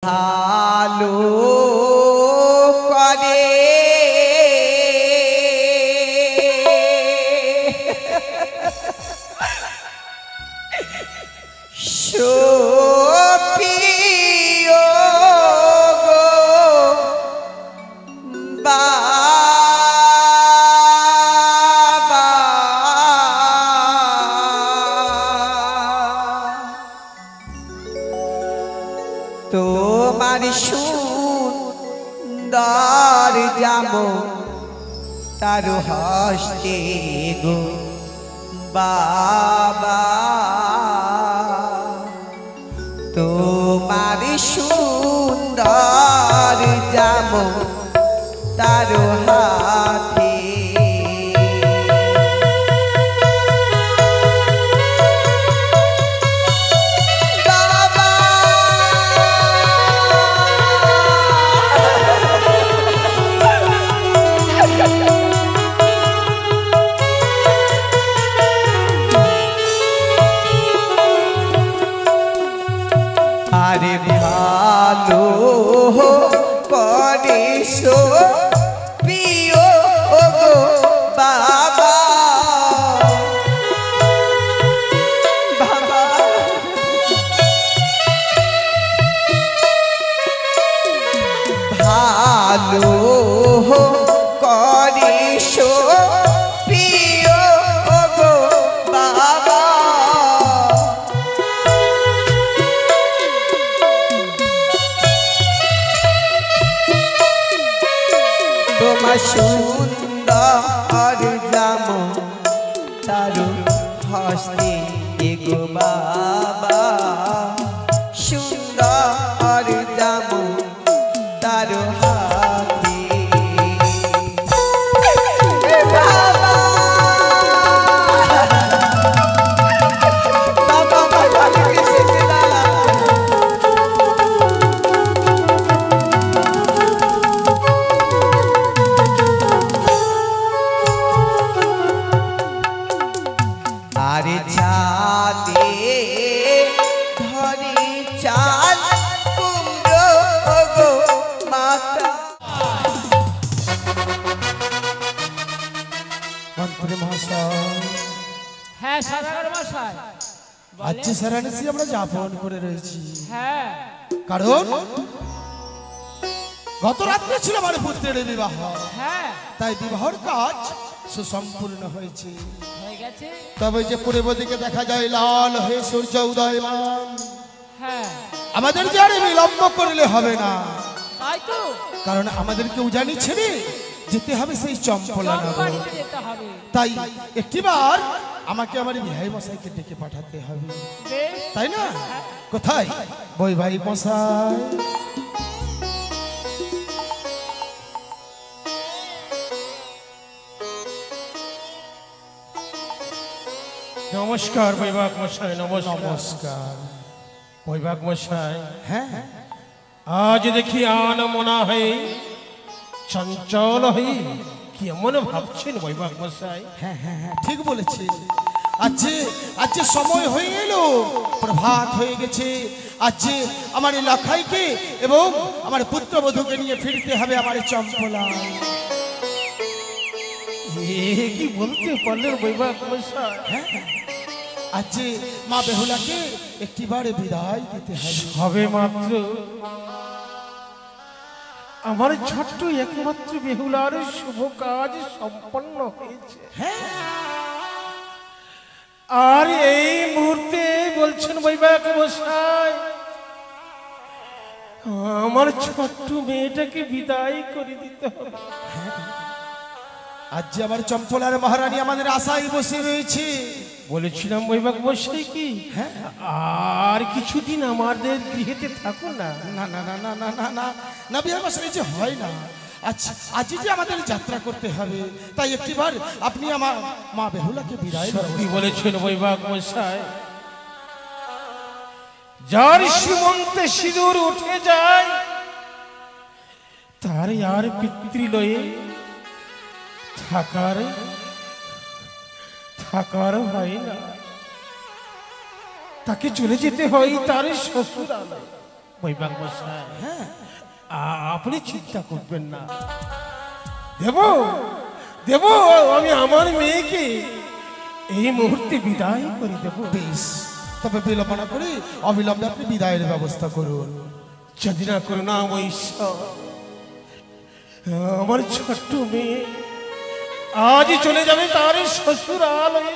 ভালো করে সপিও গো বাবা তোমার সুন্দর জামো তার হস্তে গো বাবা তোমার সুন্দর জামো তার হাতে আরে ভালো করে সপিও গো বাবা বাবা ভালো করে সপিও গো বাবা তোমার সুন্দর জামো তার হস্তে গো বাবা সুন্দর জামো তার হাতে বাবা বাবা বাবা লিখেছে না আরে চালে ধরে চাল কুমড়ো গো মাতা মন্ত্রী মহাশয়, হ্যাঁ সরকার মশাই আজকে সারানিসি আমরা যাপন করে রয়েছি। হ্যাঁ কারণ গত রাত্রে ছিল আমার পুত্রের বিবাহ, হ্যাঁ তাই বিবাহর কাজ সুসম্পূর্ণ হয়েছে। হয়ে গেছে। তবে যে পূর্ব দিকে দেখা যায় লাল হয়ে সূর্য উদয়মান, হ্যাঁ আমাদের যে আর বিলম্ব করলে হবে না, তাই তো কারণ আমাদেরকে উজানি ছেড়ে যেতে হবে সেই চম্পলা নগর। চম্পানিতে যেতে হবে। তাই একটিবার আমাকে আমার বিহাই মশাইকে ডেকে পাঠাতে হবে, বেশ তাই না? কোথায় বই ভাই মশাই? নমস্কার বৈবাক মশাই। নমস্কার বৈবাক মশাই, হ্যাঁ আজ দেখি আন মনা হয়ে চঞ্চল হয়ে কেমন ভাবছেন বৈবাক মশাই? হ্যাঁ হ্যাঁ হ্যাঁ ঠিক বলেছি। আজকে সময় হয়ে এলো, প্রভাত হয়ে গেছে। আজকে আমার এই লাখাইকে এবং আমার পুত্রবধূকে নিয়ে ফিরতে হবে আমার চম্পলায়। এ কি বলতে পারলেন বৈবাক মশাই? হ্যাঁ আজকে মা বেহুলাকে একটিবারে বিদায় দিতে হবে। হবে মাত্র আমার ছোট্ট একমাত্র বেহুলার শুভ কাজ সম্পন্ন হয়েছে। হ্যাঁ আর এই মুহূর্তে বলছেন বৈবাক মশাই আমার ছোট্ট মেয়েটাকে বিদায় করে দিতে হবে। আজ আমার চম্পলার মহারানী আমাদের আশায় বসে রয়েছে। বলেছিলাম বৈবাক মশাই কি হ্যাঁ আর কিছুদিন আমাদের গৃহেতে থাকুন না। না না না না না না না না বিহার মশাই, যে হয় না। আজ যে আমাদের যাত্রা করতে হবে, তাই একটিবার আপনি আমার মা বেহুলাকে বিদায় সত্যি বলেছেন বৈবাক মশাই, যার সীমন্তে সিঁদুর উঠে যায় তার আর পিতৃলয়ে থাকার হয় না, তাকে চলে যেতে হয় তার শ্বশুরালয়। বৈবাগ মশাই, হ্যাঁ আপনি চিন্তা করবেন না, দেব দেব, আমি আমার মেয়েকে এই মুহূর্তে বিদায় করে দেব। বেশ, তবে বিলম্ব না করে অবিলম্বে আপনি বিদায়ের ব্যবস্থা করুন। যদি না করো না আমার ঈশ্বর, আমার ছোট্ট মেয়ে আজই চলে যাবে তার শ্বশুরালয়ে।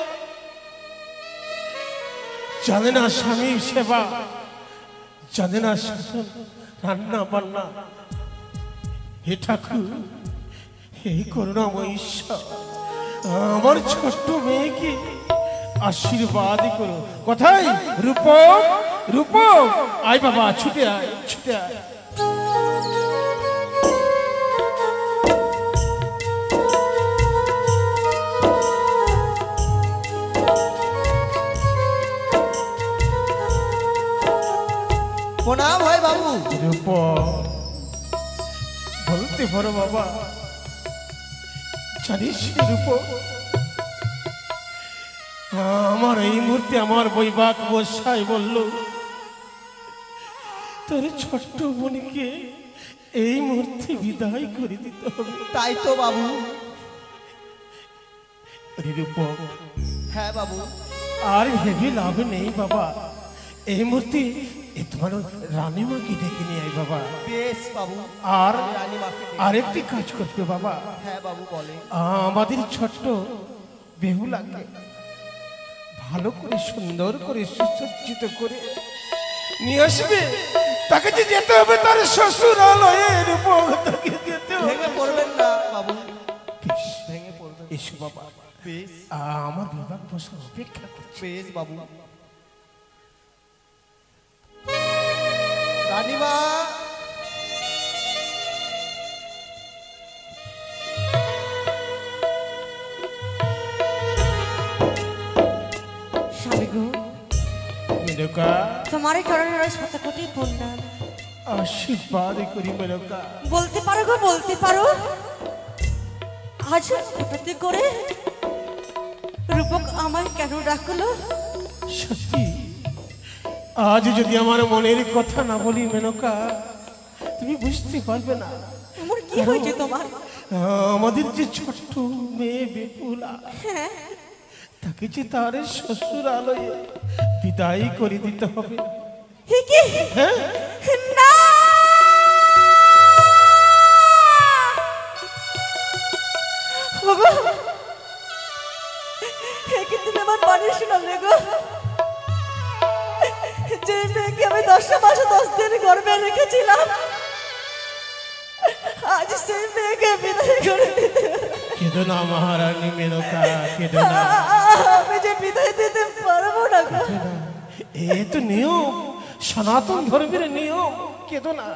জানে না স্বামীর সেবা, জানে না শাসন, রান্না বান্না। হে ঠাকুর, এই করুণাময় ঈশ্বর, আমার ছোট্ট মেয়েকে আশীর্বাদ করো। কোথায় রূপক? রূপক, আয় বাবা, ছুটে আয়, ছুটে আয়। প্রণাম হয় বাবু। রূপক, বলতে পারো বাবা, জানিস রূপক, আমার এই মুহূর্তে আমার বৈবাক মশাই বলল তোর ছোট্ট বোনকে এই মুহূর্তে বিদায় করে দিতে হবে। তাই তো বাবু। রূপক, হ্যাঁ বাবু। আর ভেবে লাভ নেই বাবা, এই মুহূর্তে তোমার রানীমাকে ডেকে নিয়ে আয় বাবা। বেশ বাবু। আর রানীমাকে ডেকে- আরেকটি কাজ করবে বাবা, হ্যাঁ বাবু বলে। আমাদের ছোট্ট বেহুলাকে ভালো করে সুন্দর করে সুসজ্জিত করে নিয়ে আসবে। তাকে যে যেতে হবে তার শ্বশুরালয়ের উপর, তাকে যেতে হবে। ভেঙে পড়বেন না বাবু, বেশ, ভেঙে পড়বেন। এসো বাবা, বেশ আমার বিভাগ বসে অপেক্ষা করছে। বেশ বাবু। রানীমা, স্বামী গো, মেনকা, তোমার এই চরণের শত কোটি প্রণাম। আশীর্বাদ করি মেনকা। বলতে পারো গো, বলতে পারো, আজ হঠাৎ করে রূপক আমায় কেন ডাকলো? সত্যি, আজ যদি আমার মনের কথা না বলি মেনকা, তুমি বুঝতে পারবে না এমন কি হয়েছে তোমার? আমাদের যে ছোট্ট মেয়ে বিপুলা, হ্যাঁ, তাকে যে তার শ্বশুরালয়ে বিদায় করে দিতে হবে। এ কি? হ্যাঁ, না! ওগো, এ কি তুমি আমার বাণী শোনালে গো? যে মেয়েকে আমি 10 মাস 10 দিন গর্ভে রেখেছিলাম, আজ সেই মেয়েকে বিদায় করে দিতে, কেঁদো না মহারানী মেনকা, কেঁদো না। আমি যে বিদায় দিতে পারবো না গো। এ তো নিয়ম, সনাতন ধর্মের নিয়ম, কেঁদো না।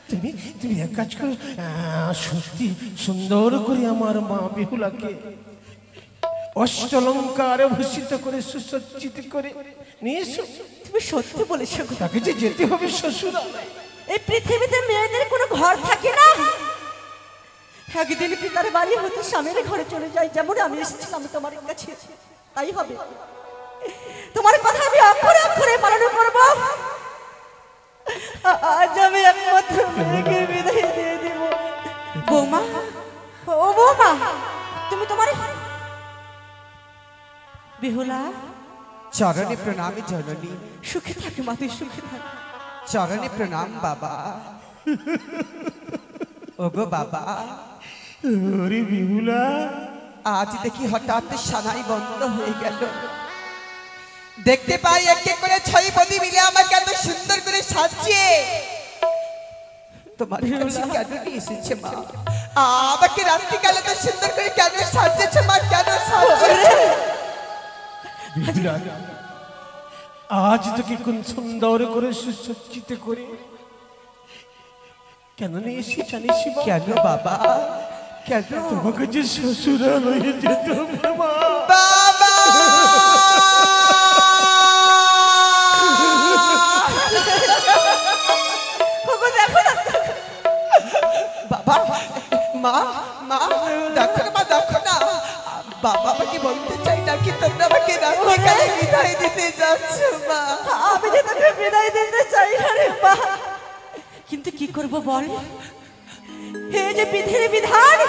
তুমি তুমি এক কাজ করো, সত্যি সুন্দর করে আমার মা বিহুলাকে অষ্টলঙ্কারে ভূষিত করে সুসজ্জিত করে নিয়ে এসো। তুমি সত্যি বলেছো গো। তাকে যে যেতে হবে শ্বশুরালয়। এই পৃথিবীতে মেয়েদের কোনো ঘর থাকে না। একদিন পিতার বাড়ি হতে স্বামীর ঘরে চলে যায়, যেমন আমি এসেছিলাম তোমার কাছে, তাই হবে। তোমার কথা আমি অক্ষরে অক্ষরে পালন করব। আজ আমি একমাত্র মেয়েকে বিদায় দিয়ে দিব। বৌমা, ও বৌমা, তুমি তোমার বিহুলা, চরণে প্রণামী জননী। সুখে থাকে মা, তুই সুখে থাক। চরণে প্রণাম বাবা। ওগো বাবা, ওরে বিহুলা, আজ দেখি হঠাৎ সানাই বন্ধ হয়ে গেল। দেখতে পাই এক এক করে 6 বদি মিলে আমাকে এত সুন্দর করে সাজিয়ে তোমার কাছে কেন নিয়ে এসেছে মা? আমাকে রাত্রিকালে তো সুন্দর করে কেন সাজিয়েছে মা? কেন সাজিয়েছে? বিহুলা, আজ তোকে কোন সুন্দর করে সুসজ্জিত করে কেন নিয়ে এসে জানিস বাবা? কেন বাবা, কেন তোমাকে যে শ্বশুরালয়ে যেতে হবে মা। বাবা? ওগো দেখো না, বাবা, মা, মা, দেখো না মা, দেখো না। বাবা আমাকে বলতে চাই নাকি তোমরা আমাকে রাত্রিকালে বিদায় দিতে যাচ্ছ মা? আমি যে তোকে বিদায় দিতে চাই না রে মা। কিন্তু কি করব বল, হে যে বিধির বিধান,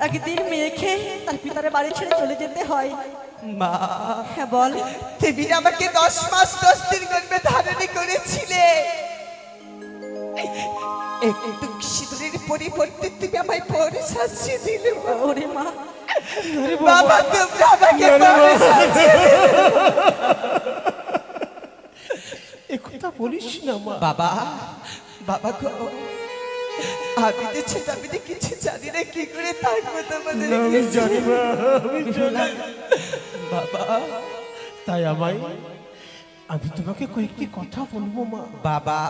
একদিন মেয়েকে তার পিতার বাড়ি ছেড়ে চলে যেতে হয়। মা, হ্যাঁ বল। তুমি আমাকে 10 মাস 10 দিন গর্ভে ধারণ করেছিলে, একটু সিঁদুরের পরিবর্তে তুমি আমায় পরে সাজিয়ে দিলে। ওরে মা, বাবা তোমরা আমাকে পরে সাজিয়ে দিলে। একথা বলিস না মা। বাবা, বাবা গো, আমি তো ছোট, আমি তো কিছু জানি না, কি করে থাকবো তোমাদের। আমি জানি না, আমি জানি। বাবা, তাই আমি তোমাকে কয়েকটি কথা বলবো মা। বাবা,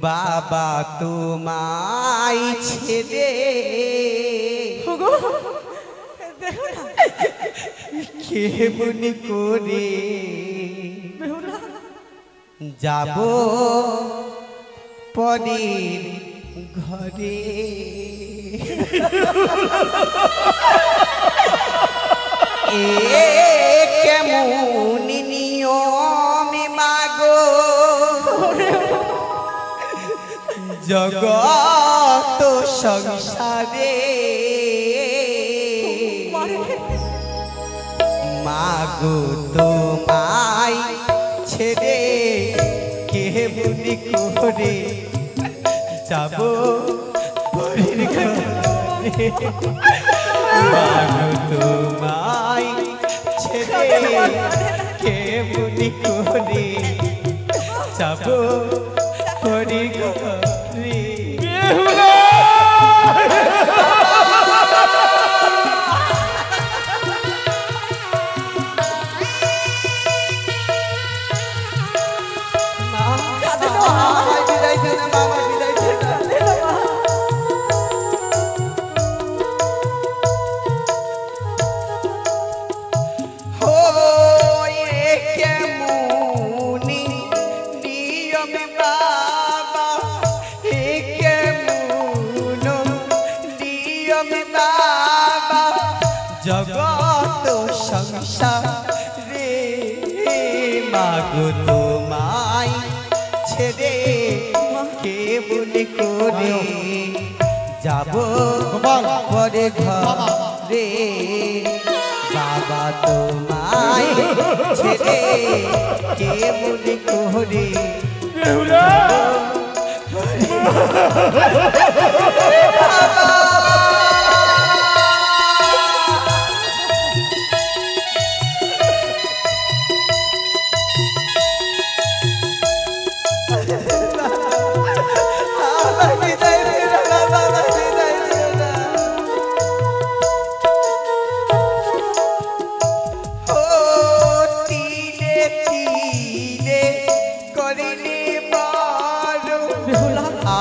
বাবা তোমায় ছেড়ে কেমন করে যাব পরের ঘরে। এ কেমন নিয়মে মাগো জগত সংসারে, মাগো তোমায় ছেড়ে কেমন করে যাব পরের ঘরে। মাগো তোমায় ছেড়ে কেমন করে যাব পরের ঘরে। জগত সংসারে মাগো তোমায় ছেড়ে কেমন করে যাব পরে ঘরে। বাবা তোমায় ছেড়ে কেমন করে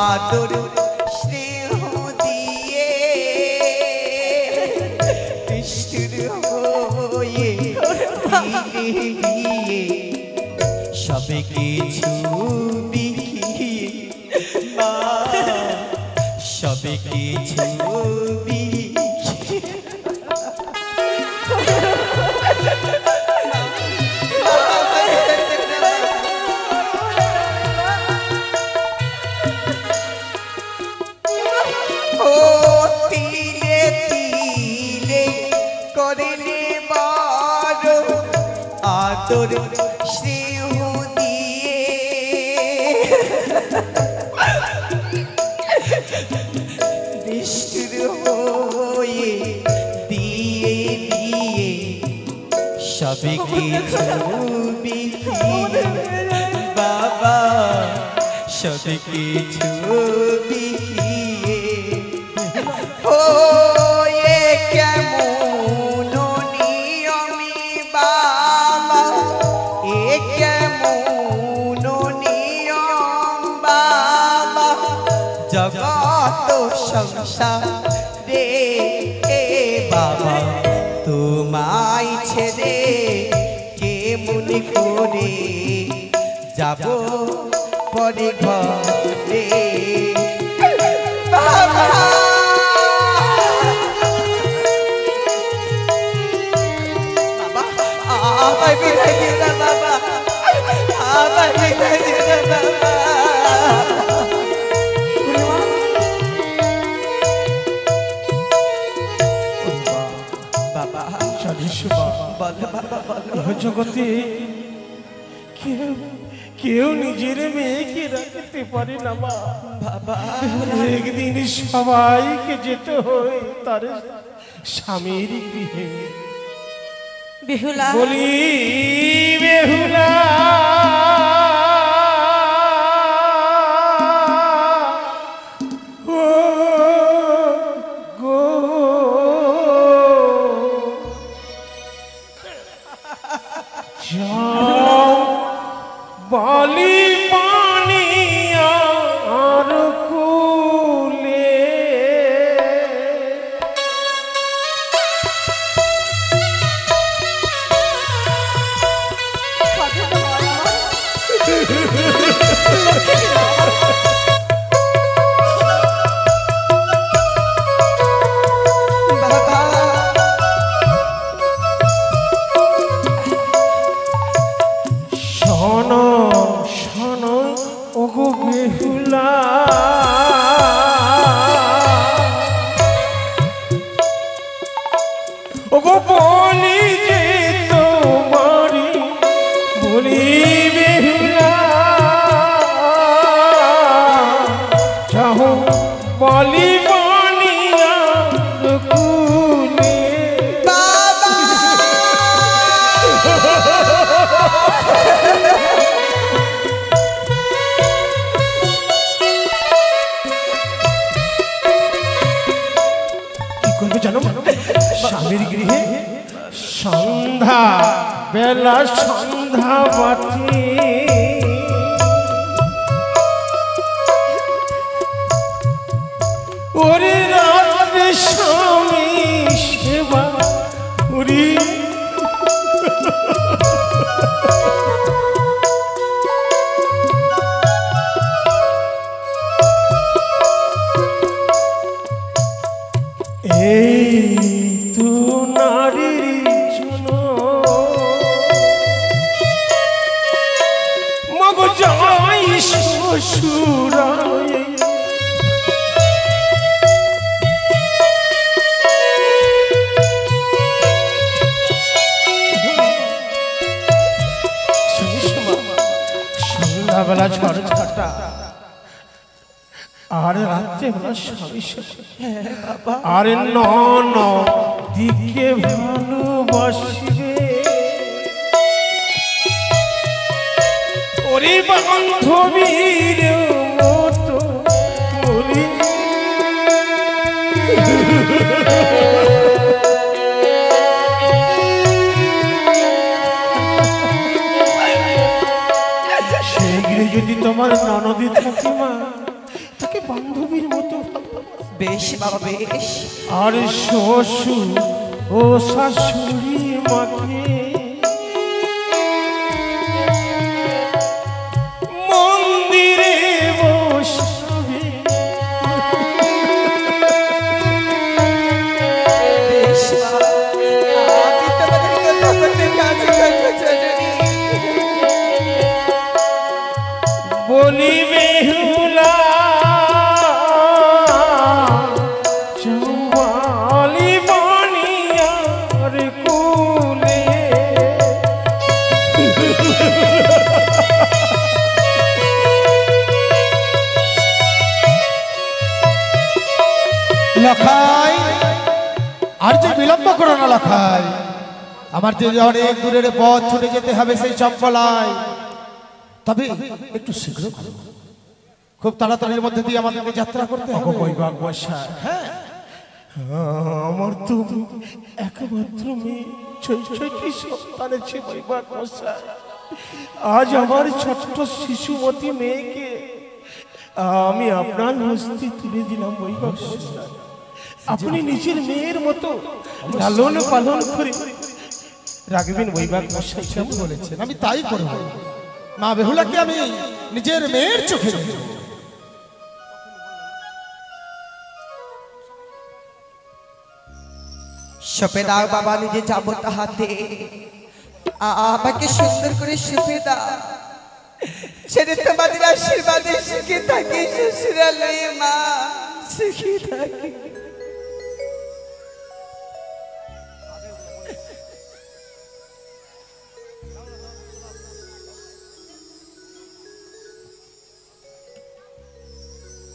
আদর স্নেহ দিয়ে কৃষ্ণ হয়ে দিয়ে সবে কিছু বিকিয়ে মা, সবে কিছু আদর স্নেহ দিয়ে নিষ্ঠুর হয়ে দিয়ে দিয়ে সবে কিছু বিকিয়ে বাবা, সবে কিছু বিকিয়ে ও কেমন নিয়মে বাবা, এ কেমন নিয়ম বাবা জগত সংসারে। বাবা তোমায় ছেড়ে কেমন করে যাব পরে ঘরে। বাবা আমায় বিদায় দিও না বাবা, আমায় বিদায় দিও না বাবা। বলো বাবা বলো। ইহ জগতে কেউ কেউ নিজের মেয়েকে রাখতে পারে না মা। বাবা একদিন সবাইকে যেতে হয় তার স্বামীর গৃহে। বেহুলা বলি বেহুলা ও গো যাও বলি পানি আর কুলে কথা তো বল আমার। বাবা শোনো শোনো ওগো বেহুলা ওগো বলি যে তোমারি বলি বেহুলা চাহো বলি বানিয়া কুলে বাবা কি করবে জানো স্বামীর গৃহে সন্ধ্যা বেলা সন্ধ্যা বাতি ওরে রাত্রে স্বামী সেবা ওরে এই তু নারীর জন্য মগ যাই শ্বশুরায় সন্ধ্যাবেলা ঝড় ঝাঁটা আর রাত্রে বেলা স্বামী আরে নন দিকে ভালোবাসবে ওরে বান্ধবীর মতো বলি সেই গৃহে যদি তোমার ননদী থাকে মা তাকে বান্ধবীর মতো বেশ বাবা বেশ আর শ্বশুর ও শাশুড়ি মাকে মন্দিরে বসবে বেশ বাবা আমি তোমাদের কথা বলতে কাজ করবো জননী বলি বেহুলা চৌবালি বানিয়ার কুলে লখাই আর যে বিলম্ব করো না লখাই, আমার যে অনেক দূরের পথ ছুটে যেতে হবে সেই চম্পলায়, তবে একটু শীঘ্র করো। খুব তাড়াতাড়ির মধ্যে দিয়ে আমাদেরকে যাত্রা করতে হবে। বৈবাগ বসা হ্যাঁ আমার তো একমাত্র মেয়ে ছয়টি সন্তানের ছে বৈবাগ বসা। আজ আমার ছোট্ট শিশুমতী মেয়েকে আমি আপনার হস্তে তুলে দিলাম বৈবাগ বসা। আপনি নিজের মেয়ের মতো লালন পালন করে রাখবেন বৈবাগ বসা। ঠিক বলেছেন, আমি তাই করব। মা বেহুলাকে আমি নিজের মেয়ের চোখে দেখব। সপে দাও বাবা নিজে যাবো তাহাতে আমাকে সুন্দর করে সুপে দাও ছেড়ে তোমাদের আশীর্বাদে সুখে থাকি শ্বশুরালয়ে মা সুখে থাকি।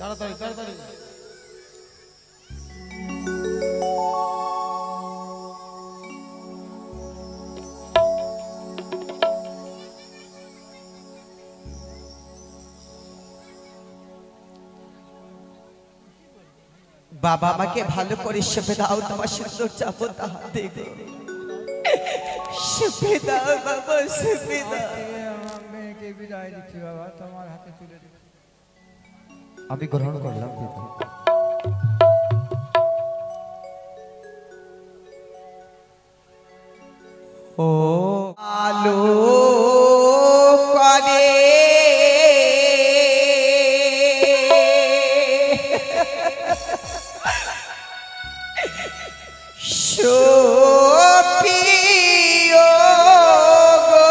তাড়াতাড়ি তাড়াতাড়ি। বাবা আমাকে ভালো করে সেপে দাও, তোমার সুন্দর চাপতা হাতে গো। সেপে দাও বাবা, সেপে দাও। মেয়েকে বিদায় দিচ্ছি বাবা, তোমার হাতে তুলে দিচ্ছি। আমি গ্রহণ করলাম পিতা। ও আলো করে সোপিও গো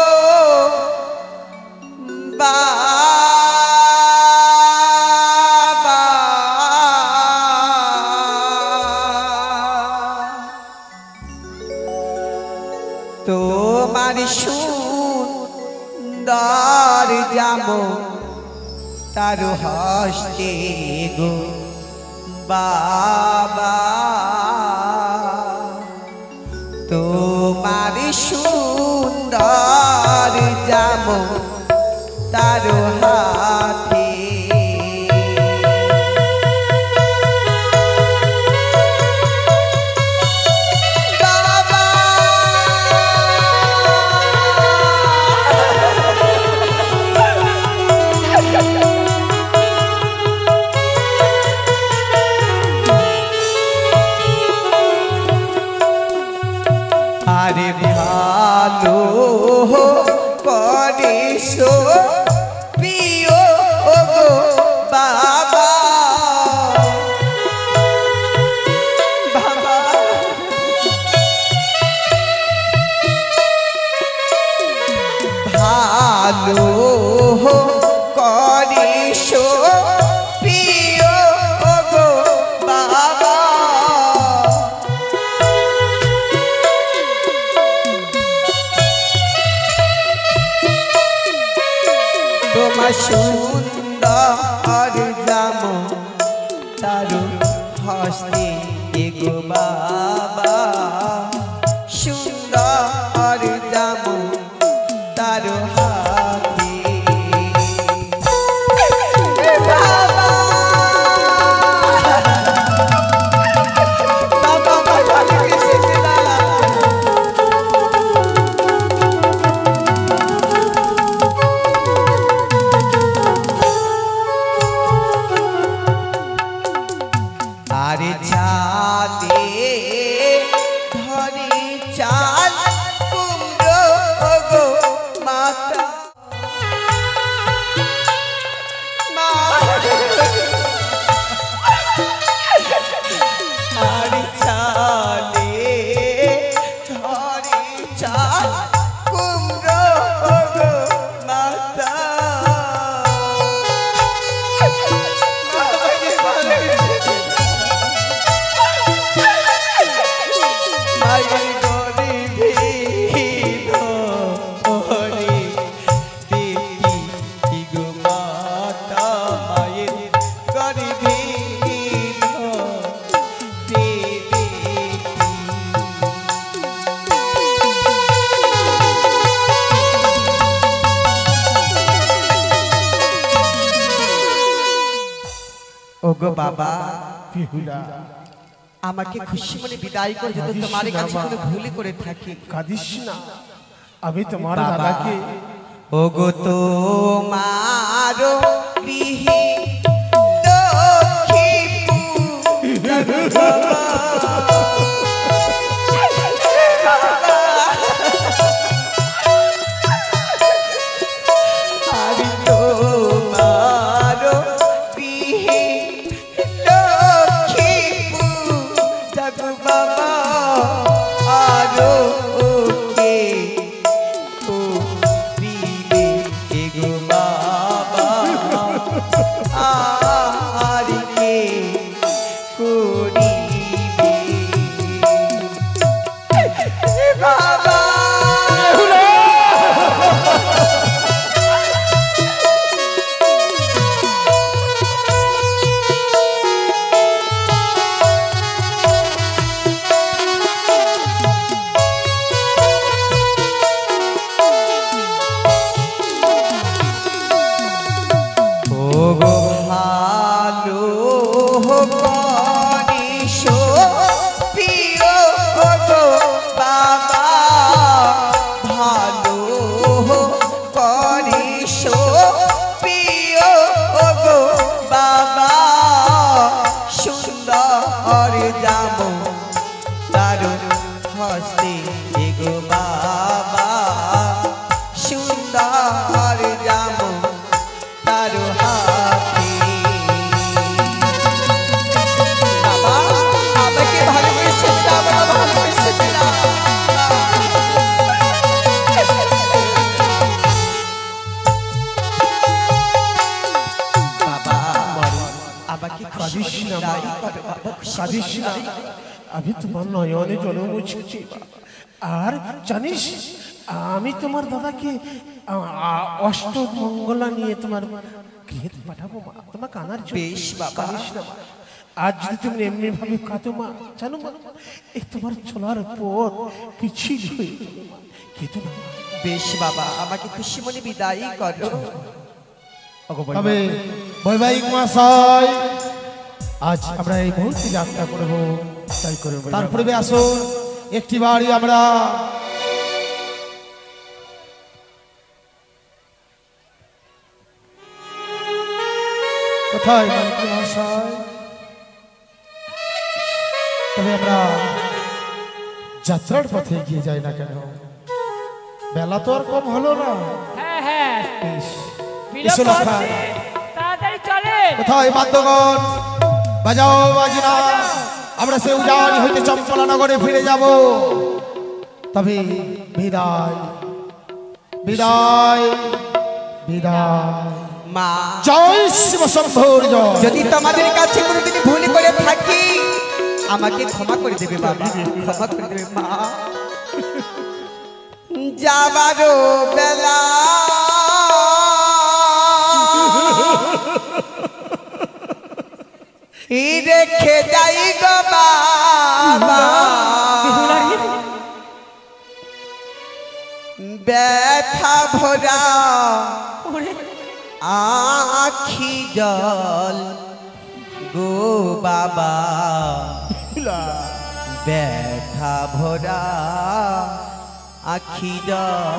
বাবা, তোমার সুন্দর জাম তার হস্তে গো বাবা, তোমার সুন্দর জাম তার হাতে। আরে ভালো করে সো প্রিয় গো বাবা, বাবা ভালো করে সো প্রিয় গো বাবা, তোমার সুন্দর জাম তারু হস্তে গো বাবা, সুন্দর জাম তারু হাতে। বাবা, বাবা আমার ভালোকে সেপে দাও। আরে চালে ধরে চাল কুমড়ো গো মাতা, আরে চালে ধরে চাল কুমড়ো গো মাতা, মায়ের গরিবি ধরে দেখি গো মাতা, মায়ের গরিবি ধরে দেখি। ওগো বাবা, বিহুলা আমাকে খুশি মনে বিদায় করে যদি তোমার কাছে কোনো ভুল করে থাকি, কাঁদিস না, আমি তোমার বাবা, দাদাকে ওগো তোমার গৃহে লক্ষ্মীপুর আমি তোমার গৃহে লক্ষ্মীপুর জাগো বাবা, আরো কে ও দিবে গো বাবা। আমাকে কাঁদিস খুশি না মনে মা, বিদায় করো বাবা, খুশি কাঁদিস মনে না। বিদায় করো। আমি তোমার নয়নে জল মুছেছি। আর জানিস আমি তোমার দাদাকে অষ্টমঙ্গলা নিয়ে তোমার গৃহে পাঠাবো মা, তোমার কানার জন্য। বেশ বাবা। কাঁদিস না মা। আজ যদি তুমি এমনি ভাবে কাঁদো মা, জানো মা এই তোমার চলার পথ পিছিল হয়ে যাবে মা, কেঁদো না মা। বেশ বাবা, আমাকে খুশি মনে বিদায় করো। তবে বৈবাহিক মহাশয়, আজ আমরা এই মুহূর্তে যাত্রা করব, তাই করে তার পূর্বে আসুন একটি বাড়ি আমরা কোথায় মালিক মহাশয়? তবে আমরা যাত্রার পথে এগিয়ে যাই না কেন, বেলা তো আর কম হলো না। হ্যাঁ হ্যাঁ বেশ, বিলম্ব এসো লক্ষা। হচ্ছে, তাড়াতাড়ি চলে। কোথায় বাদ্যগণ, বাজাও বাজনা, আমরা সে উজানি হইতে চম্পলা নগরে ফিরে যাব। তবে বিদায় বিদায় বিদায়, মা, জয় শিব শম্ভুর জয়। যদি তোমাদের কাছে কোনোদিন ভুল করে থাকি আমাকে ক্ষমা করে দেবে বাবা, ক্ষমা করে দেবে মা। যাবারও বেলা রেখে যাই গো বাবা, ব্যথা ভরা আখি জল গো বাবা, ব্যথা ভরা আখি জল।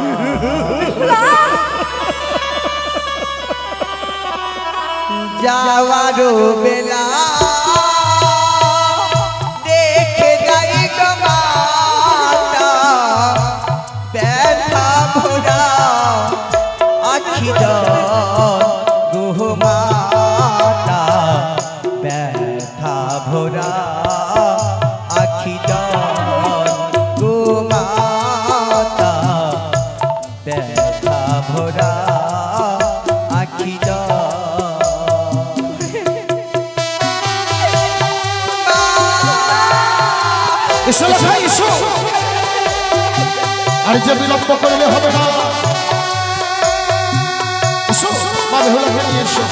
যাওয়ারও বেলা দেখে যাই গো মাতা, ব্যথা ভরা আখি জল গো মাতা, ব্যথা ভরা আখি জল গো মাতা, ব্যথা ভরা আখি জল। এসো লক্ষা, এসো, আর যে বিলম্ব করলে হবে না। এসো মা বেহুলা, বেরিয়ে এসো।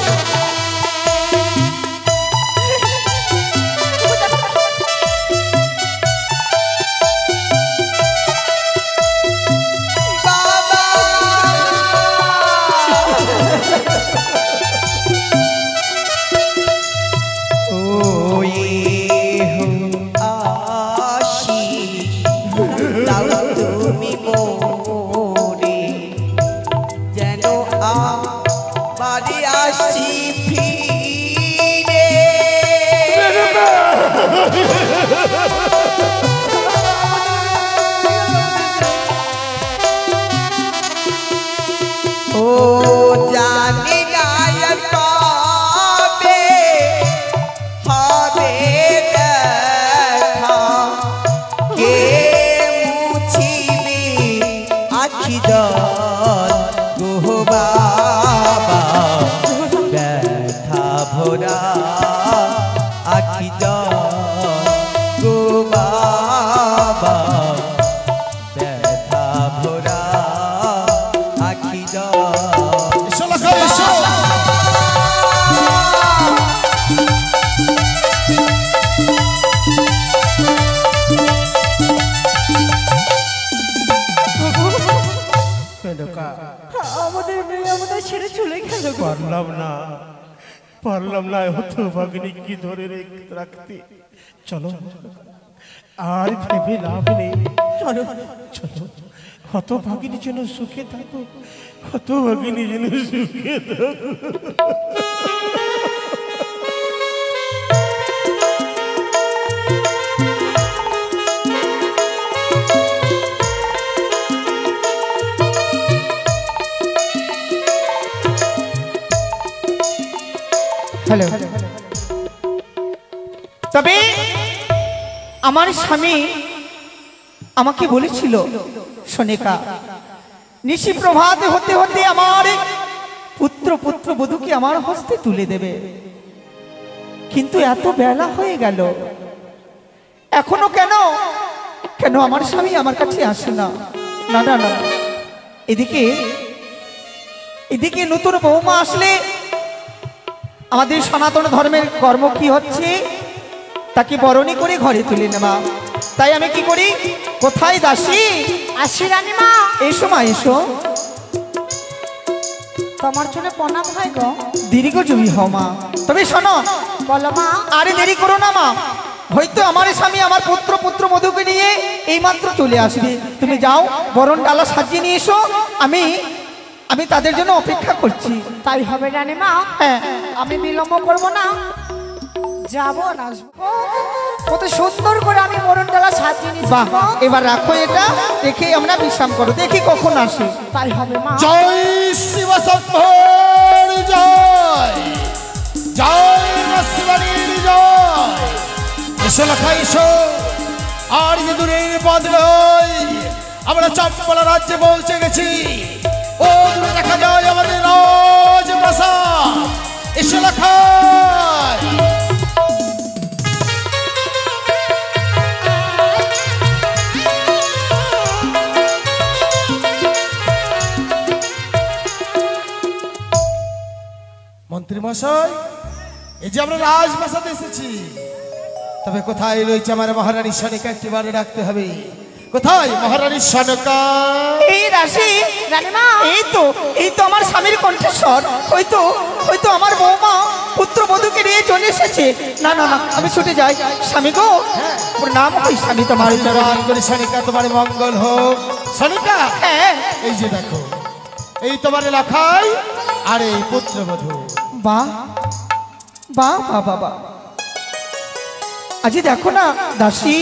তুমি মোরে যেন বাড়ি আসি ফিরে, ও জানি না কবে হবে দেখা, কে মুছিবে আখি জল গো বাবা, ব্যথা ভরা আখি জল গো বাবা, ব্যথা ভরা আখি জল। এসো লক্ষা, এসো। আমাদের মেয়ে আমাদের ছেড়ে চলে গেল গো। পারলাম না হত ভাগ্নিকে ধরে রাখতে। চলো আর ভেবে লাভ নেই, চলো চলো হত ভাগিনী যেন সুখে থাকো, হত ভাগিনী যেন সুখে থাকো। হ্যালো, তবে আমার স্বামী আমাকে বলেছিল, সোনিকা নিশি প্রভাতে হতে হতে আমার পুত্র বধূকে আমার হস্তে তুলে দেবে। কিন্তু এত বেলা হয়ে গেল, এখনো কেন কেন আমার স্বামী আমার কাছে আসে না? না না না, এদিকে এদিকে নতুন বৌমা আসলে আমাদের সনাতন ধর্মের কর্ম কি হচ্ছে, তাকে বরণী করে ঘরে তুলে নেওয়া। তাই আমি কি করি, কোথায় দাসী? আসি রানীমা। এসো মা এসো। তোমার চলে প্রণাম হয় গো। দীর্ঘ জমি হও মা। তবে শোনো, বলো মা। আরে দেরি করো না মা, হয়তো আমার স্বামী আমার পুত্র বধূকে নিয়ে এইমাত্র চলে আসবে। তুমি যাও, বরণ ডালা সাজিয়ে নিয়ে এসো, আমি আমি তাদের জন্য অপেক্ষা করছি। তাই হবে রানীমা। হ্যাঁ, আমি বিলম্ব করব না, যাবো না আসবো। কত সুন্দর করে আমি মরণ ডালা সাজিয়ে নিয়েছি। বাহ, এবার রাখো এটা, দেখে আমরা বিশ্রাম করো, দেখি কখন আসে। তাই হবে মা। জয় শিব শম্ভুর জয়, জয় মা শিবানীর জয়। এসো লেখা এসো, আর যে দূরের পথ নয়, আমরা চম্পলা রাজ্যে পৌঁছে গেছি। ও দূরে দেখা যায় আমাদের রাজপ্রাসাদ। এসো লেখা। মন্ত্রী মশাই, এই যে আমরা রাজপ্রাসাদে এসেছি, তবে কোথায় রয়েছে আমার মহারানী সনিকা? একটিবার ডাকতে হবে। কোথায় মহারানী সনিকা? এই রাশি রানীমা। এই তো আমার স্বামীর কণ্ঠস্বর। হয়তো আমার বৌমা পুত্রবধূকে নিয়ে চলে এসেছে। না না না, আমি ছুটে যাই। স্বামী গো, প্রণাম হই স্বামী তোমার চরণে। করে সনিকা, তোমার মঙ্গল হোক। সনিকা, হ্যাঁ, এই যে দেখো, এই তোমার লেখাই আর এই পুত্রবধূ। বাহ বাহ বাহ বাবা, আজি দেখো না দাসী,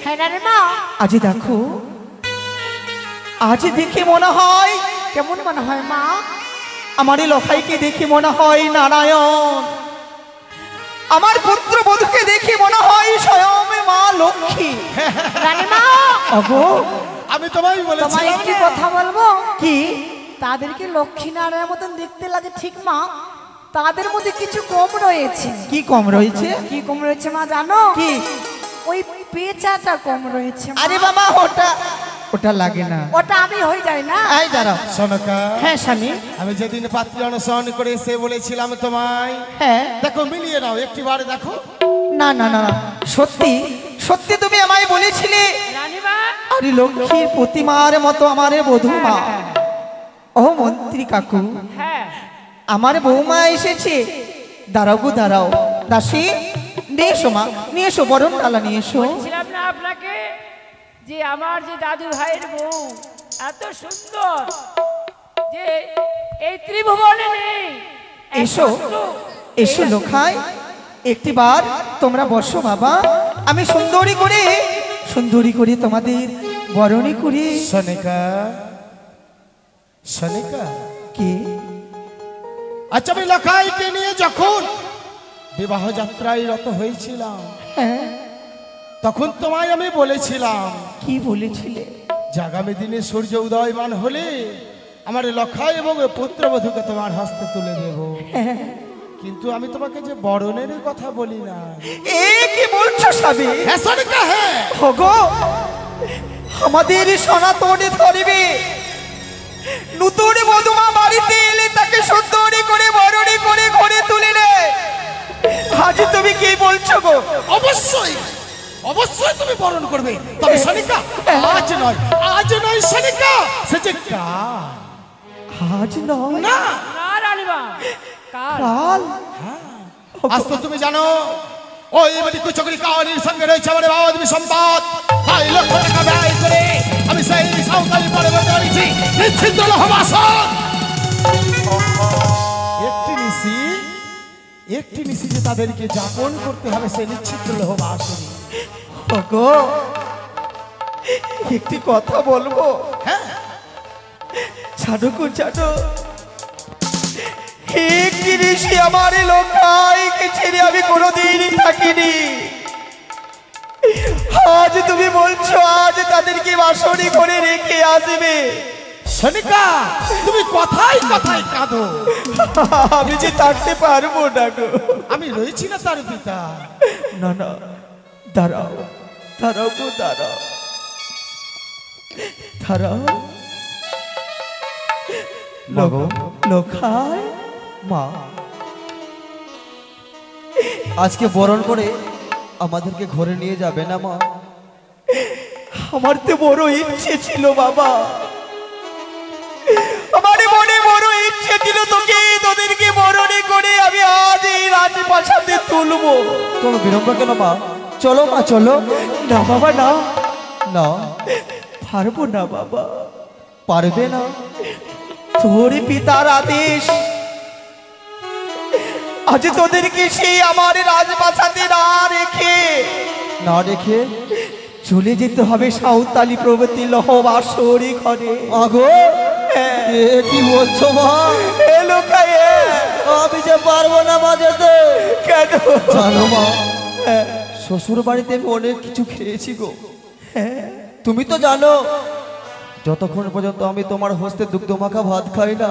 হ্যাঁ রানীমা। আজি দেখো, আজ দেখে মনে হয়, কেমন মনে হয় মা? আমার এই লখাইকে দেখে মনে হয় নারায়ণ, আমার পুত্রবধূকে দেখে মনে হয় স্বয়ং মা লক্ষ্মী। রানীমা, অগো, আমি তোমায় তোমায় বলেছিলাম একটি না? কথা বলবো। কি? তাদেরকে লক্ষ্মী নারায়ণের মতন দেখতে লাগে ঠিক মা, তাদের মধ্যে কিছু কম রয়েছে। কি কম রয়েছে? কি কম রয়েছে মা জানো? কি? ওই পেঁচাটা কম রয়েছে মা। আরে বাবা, ওটা লাগে না। ওটা আমি হয়ে যায় না। এই দাঁড়াও। সনকা, হ্যাঁ স্বামী, আমি যেদিন পাত্রী অনুসরণ করে এসে বলেছিলাম তোমায়, হ্যাঁ। দেখো মিলিয়ে নাও, একটিবার দেখো। না না না, সত্যি সত্যি তুমি আমায় বলেছিলে রানীমা। আরে লক্ষ্মীর প্রতিমার মতো আমার বধূমা। ও মন্ত্রী কাকু, হ্যাঁ, আমার বৌমা এসেছে। দাঁড়াও গো দাঁড়াও, দাসী নিয়ে এসো মা, নিয়ে এসো, বরণ ডালা নিয়ে এসো। বলছিলাম না আপনাকে যে আমার যে দাদু ভাইয়ের বউ এত সুন্দর যে এই ত্রিভুবনে নেই। এসো এসো লোখাই, একটিবার তোমরা বসো বাবা, আমি সুন্দরী করে তোমাদের বরণী করি। সনিকা, সনিকা, কি? আচ্ছা, আমি লখাইকে নিয়ে যখন বিবাহ যাত্রায় রত হয়েছিলাম, হ্যাঁ, তখন তোমায় আমি বলেছিলাম কি বলেছিলে? যে আগামী দিনে সূর্য উদয়মান হলে আমার লখাই এবং পুত্রবধূকে তোমার হস্তে তুলে দেব। কিন্তু আমি তোমাকে যে বরণের কথা বলি না। এ কি বলছো স্বামী? হ্যাঁ সনিকা, হ্যাঁ। ওগো, আমাদের সনাতন ধর্মে নতুন বধূমা বাড়িতে এলে তাকে সুন্দরী করে বরণী করে ঘরে তুলে নেয়। আজ তুমি কি বলছো গো? অবশ্যই অবশ্যই তুমি বরণ করবে, তবে সনিকা আজ নয় সনিকা, সে যে কাল। আজ নয় না, না রানীমা, কাল। কাল? আজ তো তুমি জানো ওই এবারে কুচকরি কাওয়ানির সঙ্গে রয়েছে আমার বাবা তুমি সম্পদ। তাই লক্ষ টাকা ব্যয় করে আমি সেই সাঁওতালি পরিবর্তন করেছি নিশ্চিন্ত লহবাসন। একটি নিশি যে তাদেরকে যাপন করতে হবে, সে নিশ্চিন্ত লহবাসন। ওগো, একটি কথা বলবো? হ্যাঁ, ছাড়ো গো ছাড়ো, একটি ঋষি আমার লোকাইকে ছেড়ে আমি কোনোদিন থাকিনি। আজ তুমি বলছো আজ তাদেরকে বাসনি করে রেখে আসবে। সনিকা তুমি কথাই কথাই কাঁদো। আমি যে থাকতে পারবো না গো। আমি রয়েছি না তার পিতা। না না, দাঁড়াও দাঁড়াও গো, দাঁড়াও দাঁড়াও। মাগো, লোখাই মা আজকে বরণ করে আমাদেরকে ঘরে নিয়ে যাবে না মা? আমার তো বড় ইচ্ছে ছিল বাবা, আমার মনে বড় ইচ্ছে ছিল তোদেরকে বরণে করে আমি আজ এই রাজপ্রাসাদে তুলবো। কোনো বিলম্ব কেন মা? চলো মা চলো। না বাবা না, না পারবো না বাবা। পারবে না? তোর পিতার আদেশ, আজ তোদেরকে সেই আমার রাজপ্রাসাদে না রেখে চলে যেতে হবে সাঁওতালি প্রভৃতি লহবাসরি ঘরে। আগো এ কি বলছো মা? আমি যে পারবো না মা যেতে। কেন? জানো মা, শ্বশুর বাড়িতে আমি অনেক কিছু খেয়েছি গো। তুমি তো জানো, যতক্ষণ পর্যন্ত আমি তোমার হস্তে দুগ্ধ মাখা ভাত খাই না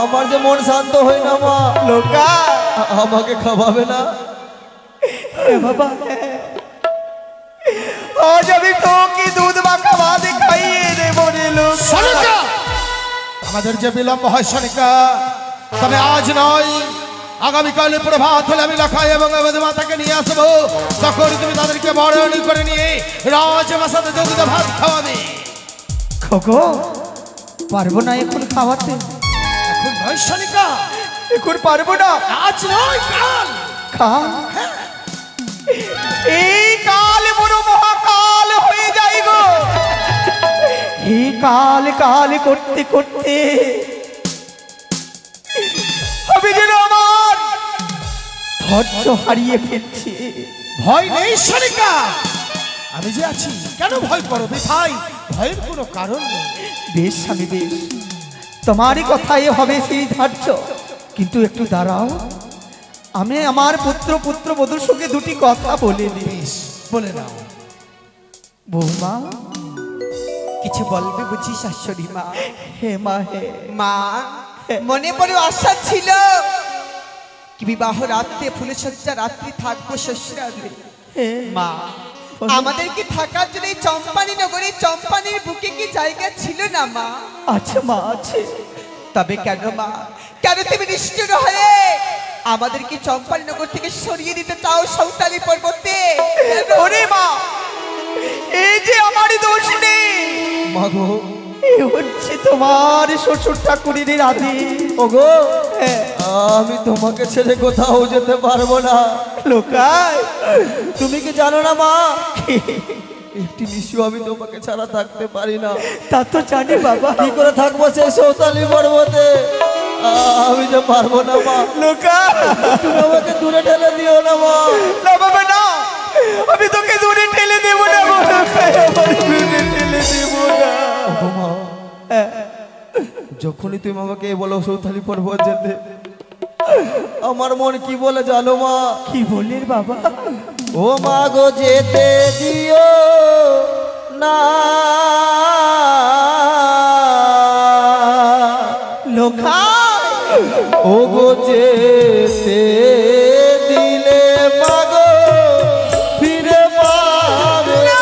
আমার যে মন শান্ত হয় না মা। লোকা আমাকে খাওয়াবে না? বাবা, আজ আমি তোকে দুধ মাখা ভাত খাইয়ে দেবো রে লোকা। সনিকা আমাদের যে বিলম্ব হয় সনিকা, তবে আজ নয়, আগামীকালে প্রভাত হলে আমি লখাই এবং মাতাকে নিয়ে আসবো। তখন তুমি তাদেরকে বরণ করে নিয়ে রাজপ্রাসাদে দুগ্ধ ভাত খাওয়াবে। খোকো, পারবো না এখন খাওয়াতে। এখন নয় সনিকা, এখন পারবো না। আজ নয়, কাল। কাল? এই কাল বড় মহাকাল হয়ে যাই গো। এই কাল কাল করতে করতে আমি যেন আমার ধৈর্য হারিয়ে ফেলছি। ভয় নেই সনিকা, আমি যে আছি, কেন ভয় করো? ভাই ভয়ের কোনো কারণ নেই। বেশ স্বামী বেশ, তোমারই কথাই হবে সেই ধার্য, কিন্তু একটু দাঁড়াও, আমি আমার পুত্র বধূর সঙ্গে দুটি কথা বলে নিই। বেশ, বলে নাও। বৌমা, কিছু বলবে বুঝি শাশুড়ি মা? হে মা হে মা, মনে বড় আশা ছিল কি বিবাহ রাত্রে ফুলসজ্জা রাত্রি থাকবো শ্বশুরালে। হে মা, আমাদেরকে থাকার জন্য এই চম্পানি নগরে, চম্পানির বুকে কি জায়গা ছিল না মা? আছে মা আছে। তবে কেন মা, কেন তুমি নিষ্ঠুর হয়ে আমাদেরকে চম্পানি নগর থেকে সরিয়ে দিতে চাও সাঁওতালি পর্বতে? ওরে মা, এই যে আমারই দোষ নেই, মাগো এই হচ্ছে তোমার শ্বশুর ঠাকুরের আদেশ। ওগো, আমি তোমাকে ছেড়ে কোথাও যেতে পারবো না। লোকাই, তুমি কি জানো না মা, একটি নিশু আমি তোমাকে ছাড়া থাকতে পারি না। তা তো জানি বাবা। কি করে থাকবো সেই সাঁওতালি পর্বতে? আমি যে পারবো না মা। লোকা, তুমি আমাকে দূরে ঠেলে দিও না মা। না বাবা না, আমি তোকে দূরে ঠেলে দেবো না গো, লোকাই, আমার দূরে ঠেলে দেবো না। ওগো মা, যখনই তুমি আমাকে বলো সাঁওতালি পর্বত যেতে, আমার মন কি বলে জানো মা? কি বললেন বাবা? ও মা গো, যেতে দিও না লোকা, ও গো, যেতে দিলে মা গো ফিরে পাবে না।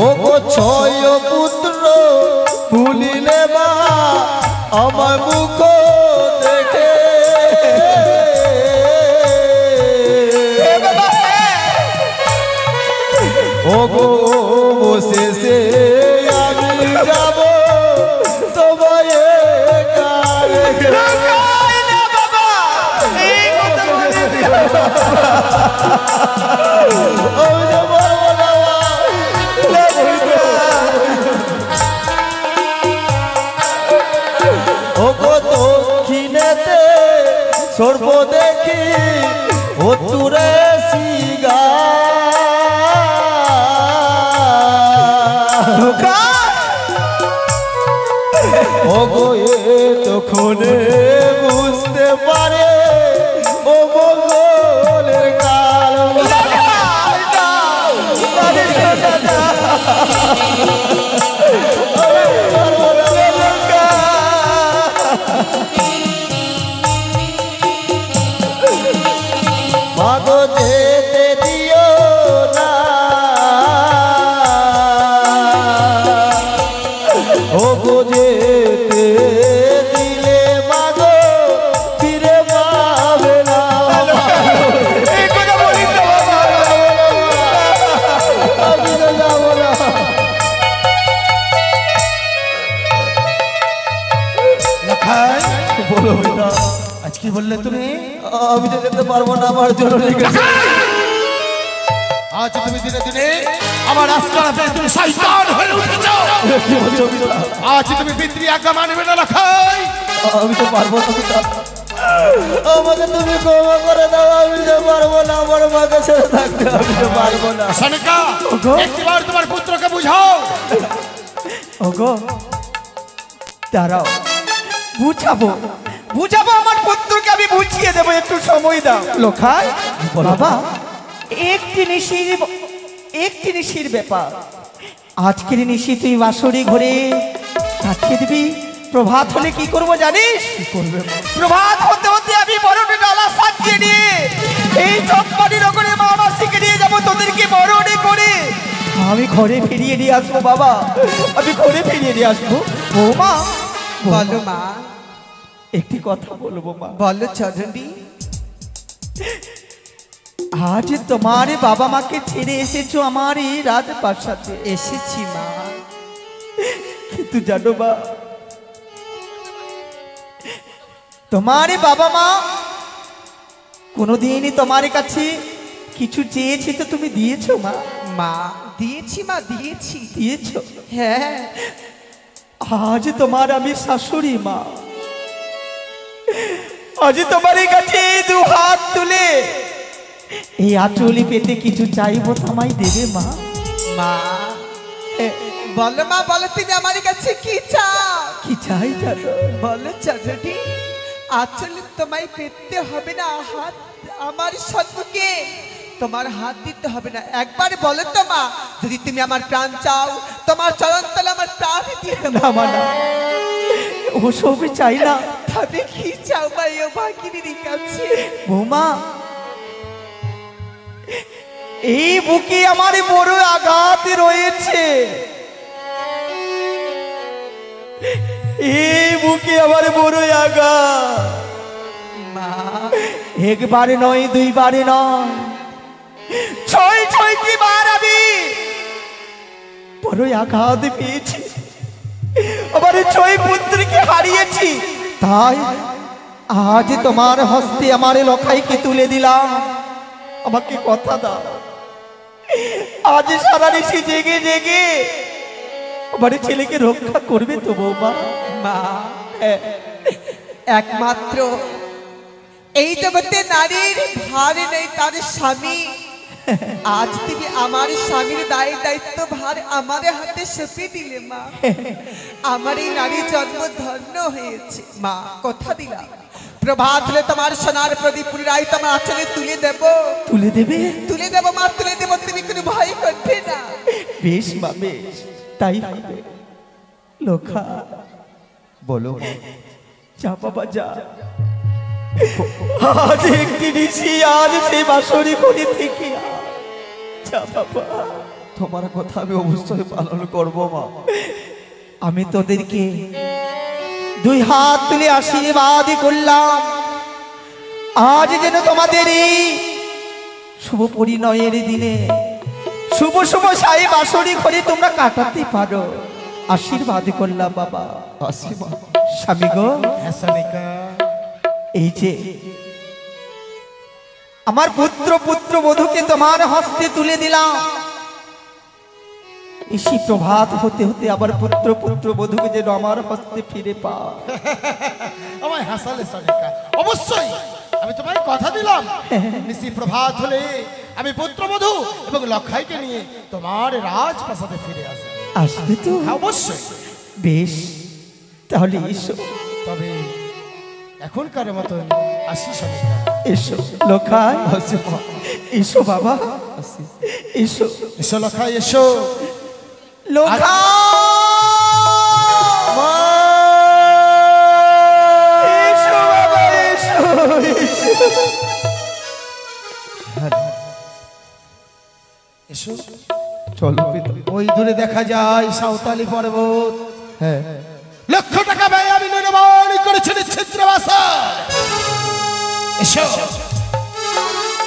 ও গো, ছয় পুত্র ভুলিলে মা আমার মুখ দেখে। ও গো, শেষে আমি যাব তোমায় একা রেখে। আমি যে পারবো না মা। ও গো, দক্ষিণেতে সর্ব দেখি ও তুরে সিগা। ও গো, এ তো ততক্ষণে বুঝতে পারে ও মঙ্গলের কাল। মাগো যেতে দিও না, ও গো যেতে দিলে মাগো ফিরে পাবে না। আমি তো যাবো না। লখাই, বলো বেটা, আজ কি বললে তুমি? আমি তো যেতে পারবো না, আমার জন্য লেগেছে। আজ তুমি দিনে দিনে আমার আস্কারা পেয়ে তুমি শয়তান হয়ে উঠেছো। কি বলছো বেটা? আজ তুমি পিতৃ আজ্ঞা মানবে না লখাই। আমি তো পারবো না বেটা, আমাকে তুমি ক্ষমা করে দাও। আমি তো পারবো না, আমার মাকে ছেড়ে থাকতে আমি তো পারবো না। সনিকা, একবার তোমার পুত্রকে বুঝাও। ওগো দাঁড়াও, বুঝাবো বুঝাবো আমার পুত্রকে আমি বুঝিয়ে দেবো, একটু সময় দাও। লোখাই বাবা, একটি নিশির ব্যাপার। আজকের নিশি তুই বাসরি ঘরে কাটিয়ে দিবি। প্রভাত হলে কি করবো জানিস? কি করবে? প্রভাত হতে হতে আমি বরণে ডালা সাজিয়ে নিয়ে এই চকমাটি নগরে মা মাসিকে নিয়ে যাবো তোদেরকে বরণে করে আমি ঘরে ফিরিয়ে নিয়ে আসবো। বাবা, আমি ঘরে ফিরিয়ে নিয়ে আসবো। ও মা, বলো মা, একটি কথা বলবো মা। বলো চরণী। আজ তোমার বাবা মাকে ছেড়ে এসেছো আমার এই রাজপ্রাসাদে। এসেছি মা, কিন্তু জানো মা, তোমার বাবা মা কোনোদিনই তোমার কাছে কিছু চেয়েছি তো তুমি দিয়েছো মা? মা দিয়েছি, মা দিয়েছি। দিয়েছো? হ্যাঁ, আজ তোমার আমি শাশুড়ি মা, আজ তোমার কাছে দু হাত তুলে এই আঁচলি পেতে কিছু চাইবো, তোমায় দেবে মা? মা বলো মা, বলো তুমি আমার কাছে কি চাও? কি চাই জানো? বলো চরণী। আসলে তোমায় পেতে হবে না হাত আমার সম্মুখে, তোমার হাত দিতে হবে না। একবার বলো তো মা, যদি তুমি আমার প্রাণ চাও, তোমার চরণ তলে আমার প্রাণ দিয়ে দেব। না মা, না, ওসব চাই না। তবে কি চাও মা ও ভাগিনীর কাছে? বৌমা, এই বুকে আমার বড় আঘাত রয়েছে, এই বুকে আমার বড় আঘাত। মা একবারে নয়, দুইবারে নয়, ছয়টি বার আমি বড় আঘাত পেয়েছি। আমার 6 পুত্রকে হারিয়েছি। তাই আজ তোমার হস্তে আমার লখাইকে তুলে দিলাম। আমাকে কথা দাও, আজ সারা নিশি জেগে জেগে আমার ছেলেকে রক্ষা করবে তো বৌমা? মা একমাত্র এই জগতে নারীর ভার নেই তার স্বামী। আজ তুমি আমার স্বামীর দায়িত্ব ভার আমার হাতে সঁপে দিলে মা। আমার এই নারী জন্ম ধন্য হয়েছে মা, কথা দিলাম। প্রভাত হলে তোমার সোনার প্রদীপ পুনরায় তোমার আচলে তুলে দেব। তুলে দেবে? তুলে দেব মা, তুলে দেব। তুমি কোনো ভয় করবে না। বেশ মা, বেশ, তাই হবে। লোখা বলো। যা বাবা যা, আজ একটি নিশি, আজ সেই বাসরি ঘরে থেকে যা বাবা। তোমার কথা আমি অবশ্যই পালন করবো মা। আমি তোদেরকে 2 হাত তুলে আশীর্বাদ করলাম। আজ যেন তোমাদের এই শুভ পরিণয়ের দিনে শুভ শুভ সাই বাসরি ঘরে তোমরা কাটাতে পারো, আশীর্বাদ করলাম বাবা। আশীর্বাদ। স্বামী গো, হ্যাঁ সনিকা, এই যে আমার পুত্র বধূকে তোমার হস্তে তুলে দিলাম। ইসি প্রভাত হতে হতে আবার পুত্র বধূকে যেন আমার হস্তে ফিরে পা। আমায় হাসালে সনিকা। অবশ্যই আমি তোমায় কথা দিলাম, নিশি প্রভাত হলে আমি পুত্রবধূ এবং লখাইকে নিয়ে তোমার রাজপ্রাসাদে ফিরে আসবো। আসবে তো? হ্যাঁ, অবশ্যই। বেশ, তাহলে এসো। তবে এখনকার মতো আসি সনিকা। এসো লখাই, এসো বাবা, এসো এসো লখাই, এসো। লোখা এসো বাবা, এসো এসো। চলো পিতা। ওই দূরে দেখা যায় সাঁওতালি পর্বত। হ্যাঁ, লক্ষ টাকা ব্যয় আমি নির্মাণ করেছি ছিদ্রবাসা। এসো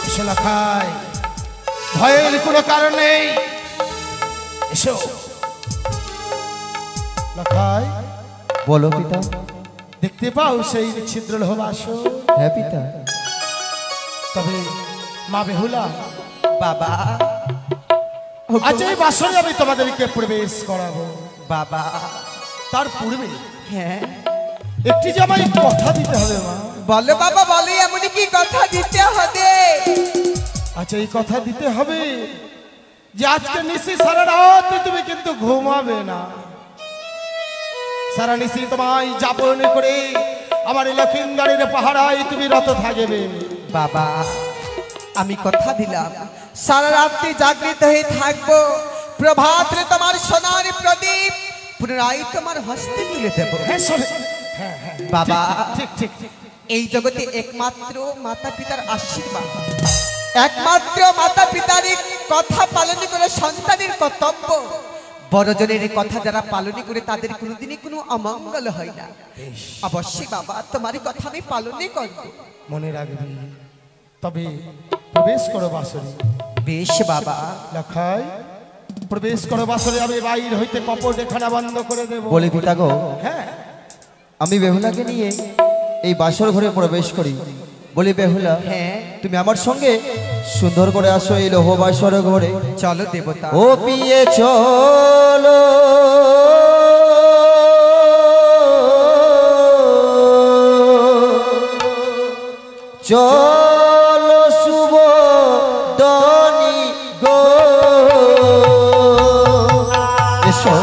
এসো লখাই, ভয়ের কোনো কারণ নেই। এসো লখাই, বলো পিতা। দেখতে পাও সেই ছিদ্র লোহবাস? হ্যাঁ পিতা। তবে মা বেহুলা, বাবা, আজ এই বাসরে আমি তোমাদেরকে প্রবেশ করাবো। বাবা, তার পূর্বে হ্যাঁ একটি যে আমায় কথা দিতে হবে মা। বলো বাবা, বলো এমনই কি কথা দিতে হবে? আচ্ছা, এই কথা দিতে হবে যে আজকে নিশি সারা রাত তুমি কিন্তু ঘুমাবে না। সারা নিশি তোমায় যাপন করে আমার লক্ষিন্দারের পাহারায় তুমি রত থাকবে। বাবা, আমি কথা দিলাম সারা রাত্রি জাগৃত হয়ে থাকবো। প্রভাতে তোমার সোনার প্রদীপ পুনরায় তোমার হস্তে তুলে দেবো। বাবা, ঠিক ঠিক ঠিক। এই জগতে একমাত্র মাতা পিতার আশীর্বাদ, একমাত্র মাতা পিতার কথা পালন করে সন্তানের কর্তব্য। বড়জনের কথা যারা পালন করে তাদের কোনোদিনই কোনো অমঙ্গল হয় না। অবশ্যই বাবা, তোমার কথা আমি পালনই করব। মনে রাখবি। তবে প্রবেশ করো বাসরে। বেশ বাবা। লখাই, প্রবেশ করো বাসরে। আমি বাইর হইতে কপট এখানে বন্ধ করে দেব। বলি পিতা গো, হ্যাঁ, আমি বেহুলাকে নিয়ে এই বাসর ঘরে প্রবেশ করি। বলি বেহুলা, হ্যাঁ, তুমি আমার সঙ্গে সুন্দর করে আসো এই লোহ বাসর ঘরে। চলো দেবতা। ও পিয়ে চলো, চলো শুভ দনি গো, এসো।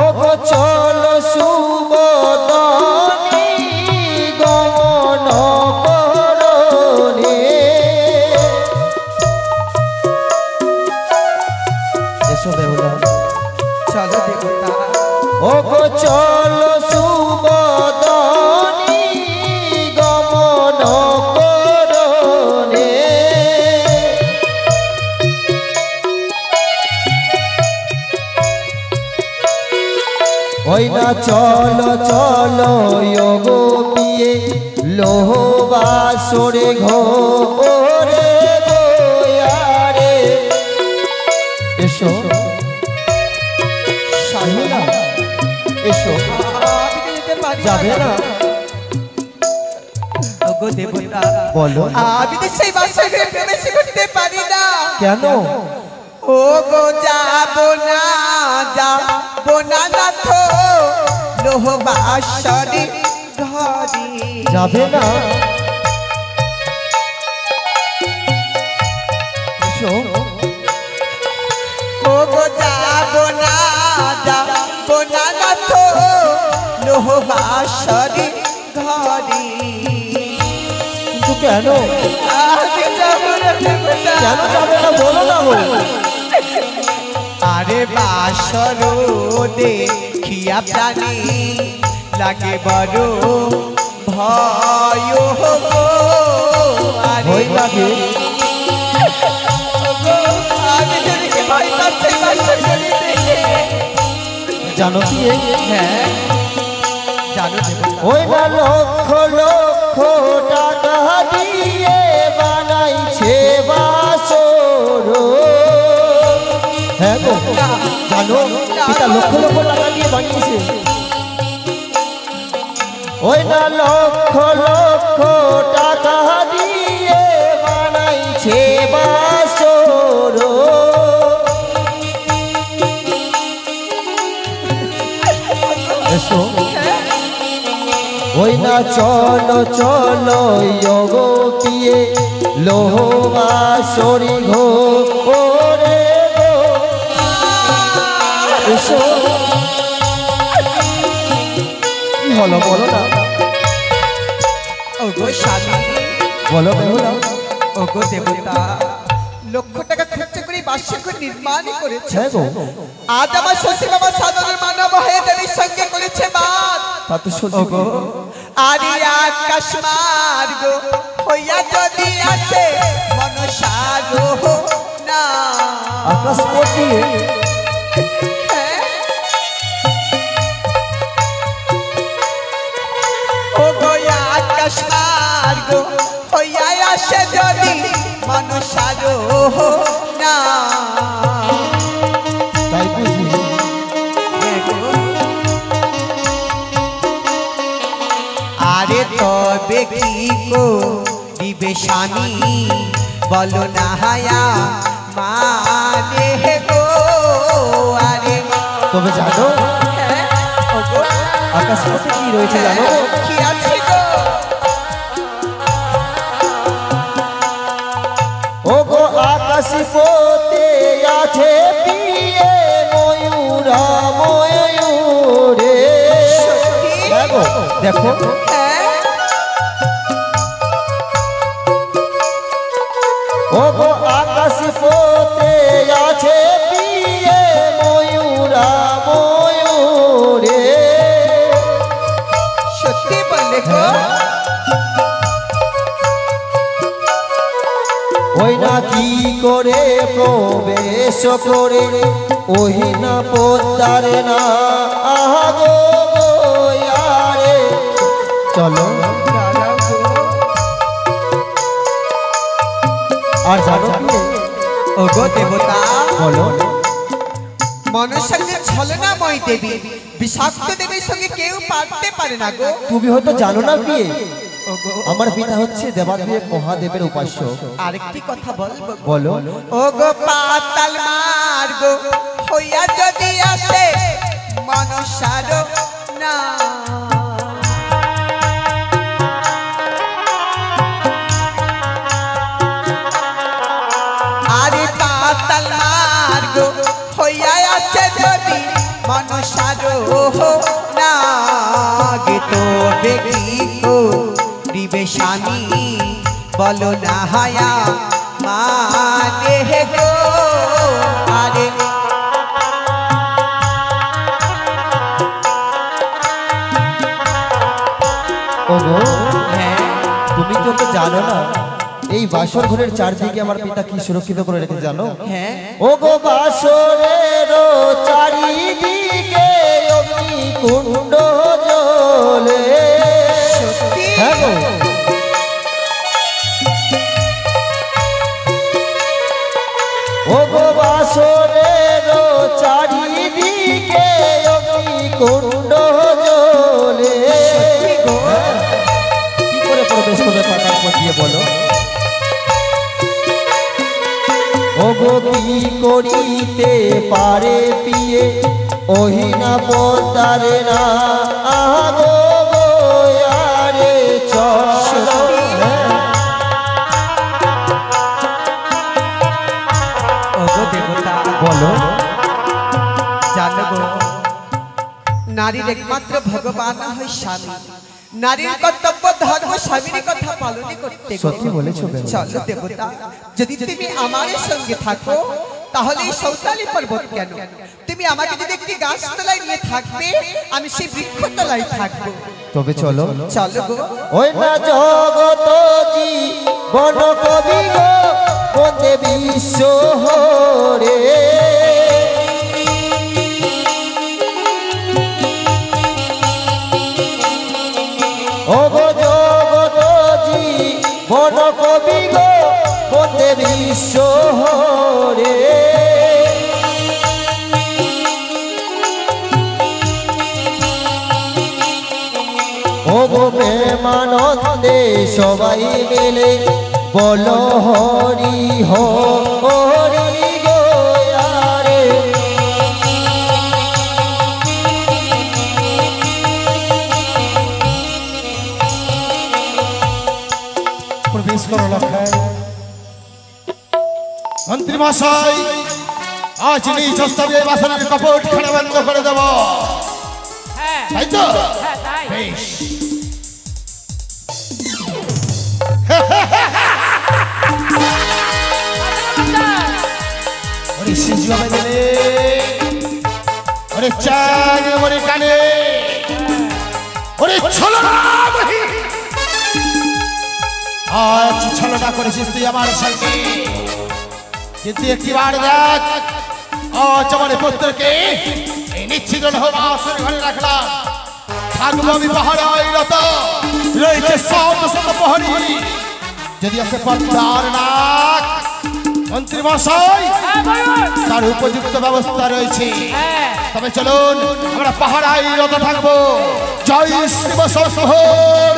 ও গো চলো শুভ দনি গমন করনে, এসো বেহুলা। চলো দেবতা। ও গো চলো শুভ দনি গমন করনে, ওই না চলো চলো গো পিয়ে লোহ বাসরে ঘরে গোয়ারে, এসো বেহুলা, এসো। আমি তো যেতে পারি যাবে না? ওগো দেবতা, বলো। আমি তো সেই বাসায় প্রবেশ করতে পারি না। কেন? ও গো যাবো না, যাবো না নাথ লোহ বাসরে ঘরে। যাবে না? এসো। ও গো যাবো না, যাবো না নাথ লোহ বাসরে ঘরে। কিন্তু কেন? আমি যাবো না দেবতা। কেন যাবে না বলো না গো। আরে বাসর দেখিয়া প্রাণী লাগে বড় ভয় গো। আরে ভয় লাগে? আমি যদি ভয় পাচ্ছি বাসর দেখে। জানো কি? হ্যাঁ জানো দেবতা। ওই না লক্ষ লক্ষ টাকা দিয়ে বানাইছে বাসর। হ্যাঁ গো, জানো পিতা লক্ষ লক্ষ টাকা দিয়ে বানিয়েছে। ওই না লক্ষ লক্ষ টাকা দিয়ে বানাইছে বাসর। এসো। ওই না চলো চলো গো পিয়ে লোহ বাসরি ঘরে এসো। কি হলো বলো না, ওগো স্বামী, বলো বেহুলা। ওগো দেবতা, লক্ষ টাকা খরচ করে বাসর ঘর নির্মাণ করেছে। হ্যাঁ গো, আজ আমার শ্বশুর বাবা সাদরের মানব হয়ে দেবীর সঙ্গে করেছে বাদ। তা তো সত্যি। ওগো আরে আকাশ মার্গ হইয়া যদি আসে মনসারো না। আকাশপতি ওগো আকাশ মার্গ হইয়া আসে যদি মনসারো না। তাই বুঝি। আরে তবে কি করিবে স্বামী বলো না হায়া মানে গো। আরে তবে জানো হ্যাঁ, ওগো আকাশপতি কি রয়েছে জানো? কি আছে গো? ওগো আকাশপতি আছে পিয়ে ময়ূরা ময়ূরে। হ্যাঁ গো, দেখো হ্যাঁ, ওগো আকাশপতি আছে পিয়ে ময়ূরা ময়ূরে। সত্যি বললে গো। ওই না কি করে প্রবেশ করে ওই না পদ্মারে না আগো আরে। চলো আর জানো কি ওগো দেবতা, বলো। মনসাকে ছলনাময় দেবী বিষাক্ত দেবীর সঙ্গে কেউ পারতে পারে না গো। তুমি হয়তো জানো না কি, আমার পিতা হচ্ছে দেবাদেব মহাদেবের উপাস্য। আরেকটি কথা বলবো, বলো। ওগো পাতাল মার্গ হইয়া যদি আসে মনসারো না। আরে পাতাল মার্গ হইয়া আসে যদি মনসারো না। গে তবে কি করিবে স্বামী বলো না হায়া মানে গো। আরে ওগো হ্যাঁ, তুমি তো জানো না এই বাসর ঘরের চারদিকে আমার পিতা কি সুরক্ষিত করে রেখেছে জানো? হ্যাঁ, ওগো বাসরের চারিদিকে অগ্নিকুণ্ড জ্বলে। সত্যি হ্যাঁ গো, ওগো বাসরের চারিদিকে অগ্নিকুণ্ড জ্বলে। হ্যাঁ, কি করে প্রবেশ করবে পাতার পর দিয়ে বলো? ওগো কি করিতে পারে পিয়ে ওহিনা পদ্মারে না আগো গো আরে চলো। ওগো দেবতা, বলো। জানো গো, নারীর একমাত্র ভগবান হয় স্বামী। নারীর কর্তব্য ধর্ম স্বামীর কথা পালন করতে গো। সত্যি বলেছো বেহুলা। চলো দেবতা, যদি তুমি আমার সঙ্গে থাকো তাহলে এই সৌতালি পর্বত কেন? তুমি আমাকে যদি একটি গাছ তলায় নিয়ে থাকবে, আমি সেই বৃক্ষ তলায় থাকবো। তবে চলো। চলো গো। ওই না জগত জীবন কবি গো বন্দে বিশ্ব হরে। ওগো জগত জীবন কবি গো বন্দে বিশ্ব হরে। ওগো প্রেমানন্দে সবাই মিলে বলো হরি হরি গো আরে। প্রবেশ করো লক্ষায়। মন্ত্রী মশাই আজ নিজ হস্তে বাসনের কপট খানা বন্ধ করে দেব। হ্যাঁ তাই তো? হ্যাঁ তাই। বেশ। ওরে শিশু হবে দিলে, ওরে চাঁদ ওরে কানে, ওরে ছলনা বহি। আজ ছলনা করেছিস তুই আমার সঙ্গে, কিন্তু একটিবার দেখ, আজ আমার পুত্রকে এই নিচ্ছিদ্র আসর ঘরে রাখলাম। থাকবো আমি পাহাড়ায় রত, রয়েছে শত শত প্রহরী। যদি আসে পদ্মার নাক মন্ত্রী মশাই, হ্যাঁ বলুন। তার উপযুক্ত ব্যবস্থা রয়েছে। হ্যাঁ তবে চলুন আমরা পাহাড়ায় রত থাকবো। জয় শিব শম্ভুর